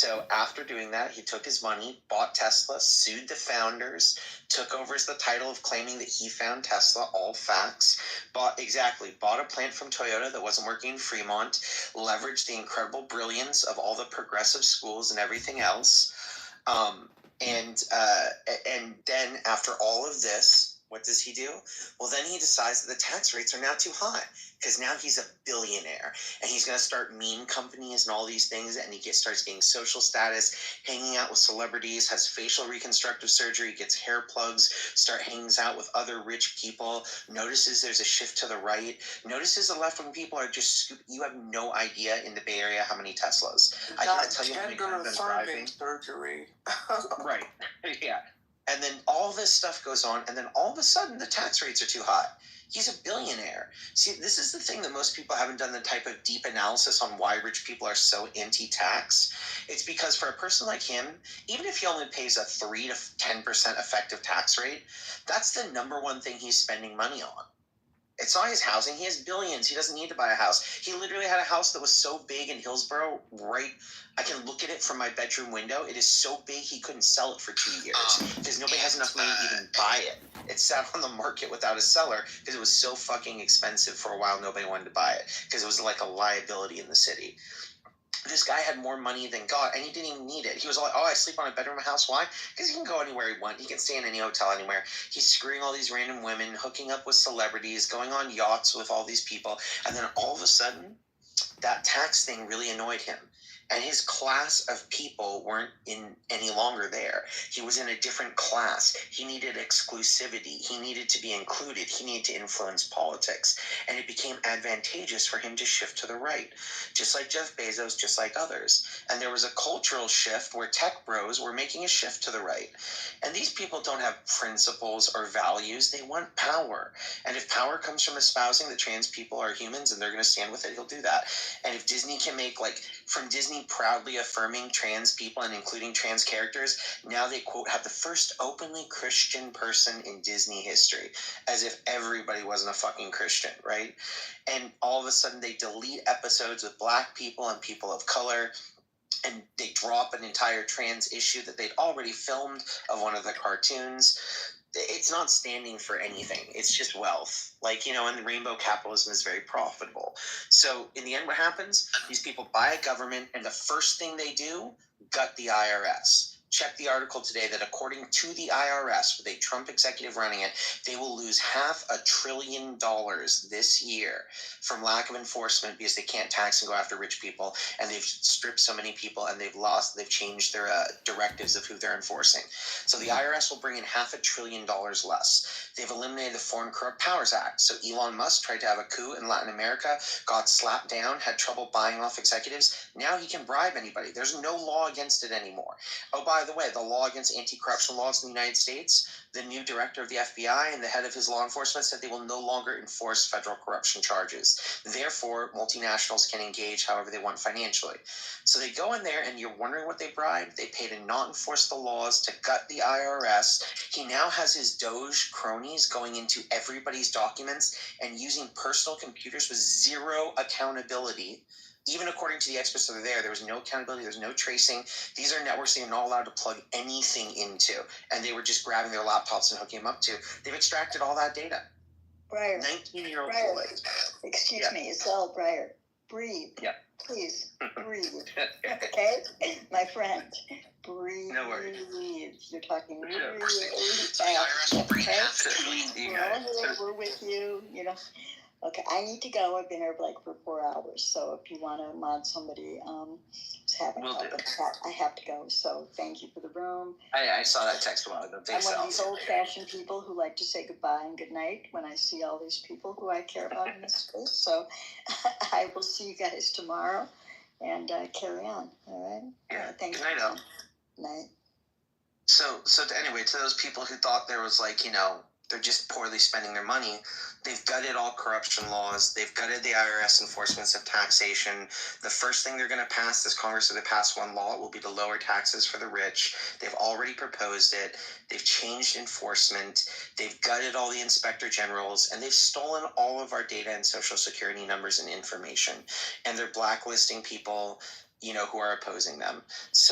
so after doing that, he took his money, bought Tesla, sued the founders, took over the title of claiming that he found Tesla, all facts, bought a plant from Toyota that wasn't working in Fremont, leveraged the incredible brilliance of all the progressive schools and everything else. And then after all of this, what does he do? Well, then he decides that the tax rates are now too high because now he's a billionaire and he's going to start meme companies and all these things. And he starts getting social status, hanging out with celebrities, has facial reconstructive surgery, gets hair plugs, hangs out with other rich people, notices there's a shift to the right, notices the left-wing people are just you have no idea in the Bay Area how many Teslas. I can't tell you how many times I'm driving. Surgery. Right. Yeah. And then all this stuff goes on, and then all of a sudden the tax rates are too high. He's a billionaire. See, this is the thing that most people haven't done the type of deep analysis on why rich people are so anti-tax. It's because for a person like him, even if he only pays a 3 to 10% effective tax rate, that's the number one thing he's spending money on. It's not his housing. He has billions. He doesn't need to buy a house. He literally had a house that was so big in Hillsborough, I can look at it from my bedroom window. It is so big he couldn't sell it for 2 years because nobody has enough money to even buy it. It sat on the market without a seller because it was so fucking expensive for a while. Nobody wanted to buy it because it was like a liability in the city. This guy had more money than God, and he didn't even need it. He was like, I sleep on a bedroom house. Why? Because he can go anywhere he wants. He can stay in any hotel anywhere. He's screwing all these random women, hooking up with celebrities, going on yachts with all these people. And then all of a sudden, that tax thing really annoyed him. And his class of people weren't any longer there. He was in a different class. He needed exclusivity. He needed to be included. He needed to influence politics. And it became advantageous for him to shift to the right, just like Jeff Bezos, just like others. And there was a cultural shift where tech bros were making a shift to the right. And these people don't have principles or values. They want power. And if power comes from espousing that trans people are humans and they're going to stand with it, he'll do that. And if Disney can make, from Disney proudly affirming trans people and including trans characters, now they, quote, have the first openly Christian person in Disney history, as if everybody wasn't a fucking Christian, right? And all of a sudden they delete episodes with black people and people of color, and they drop an entire trans issue that they'd already filmed of one of the cartoons. It's not standing for anything. It's just wealth. And rainbow capitalism is very profitable. So in the end, what happens? These people buy a government, and the first thing they do, gut the IRS. Check the article today that according to the IRS, with a Trump executive running it, they will lose $500 billion this year from lack of enforcement because they can't tax and go after rich people, and they've stripped so many people, and they've changed their directives of who they're enforcing. So the IRS will bring in $500 billion less. They've eliminated the Foreign Corrupt Powers Act. So Elon Musk tried to have a coup in Latin America, got slapped down, had trouble buying off executives. Now he can bribe anybody. There's no law against it anymore. Oh, by the way, the law against anti-corruption laws in the United States, the new director of the FBI and the head of his law enforcement said they will no longer enforce federal corruption charges. Therefore, multinationals can engage however they want financially. So they go in there, and you're wondering what they bribed? They pay to not enforce the laws, to gut the IRS. He now has his Doge cronies going into everybody's documents and using personal computers with zero accountability. Even according to the experts that are there was no accountability, there's no tracing. These are networks they're not allowed to plug anything into, and they were just grabbing their laptops and hooking them up to. They've extracted all that data. Breyer. 19-year-old boy. Excuse me, it's all Breyer. Breathe. Yeah. Please, breathe. Okay? My friend, breathe. No worries. You're talking really fast. Okay? We're with you, Okay, I need to go. I've been here for 4 hours. So if you want to mod somebody who's having help with that, I have to go. So thank you for the room. I saw that text a while ago. I'm one of these old-fashioned people who like to say goodbye and good night when I see all these people who I care about in this space. So I will see you guys tomorrow and carry on. All right? Yeah. Thank you. Good night, Night. So anyway, to those people who thought there was they're just poorly spending their money, they've gutted all corruption laws. They've gutted the IRS enforcements of taxation. The first thing they're going to pass, this Congress is going to pass one law, will be to lower taxes for the rich. They've already proposed it. They've changed enforcement. They've gutted all the inspector generals, and they've stolen all of our data and social security numbers and information. And they're blacklisting people, who are opposing them. So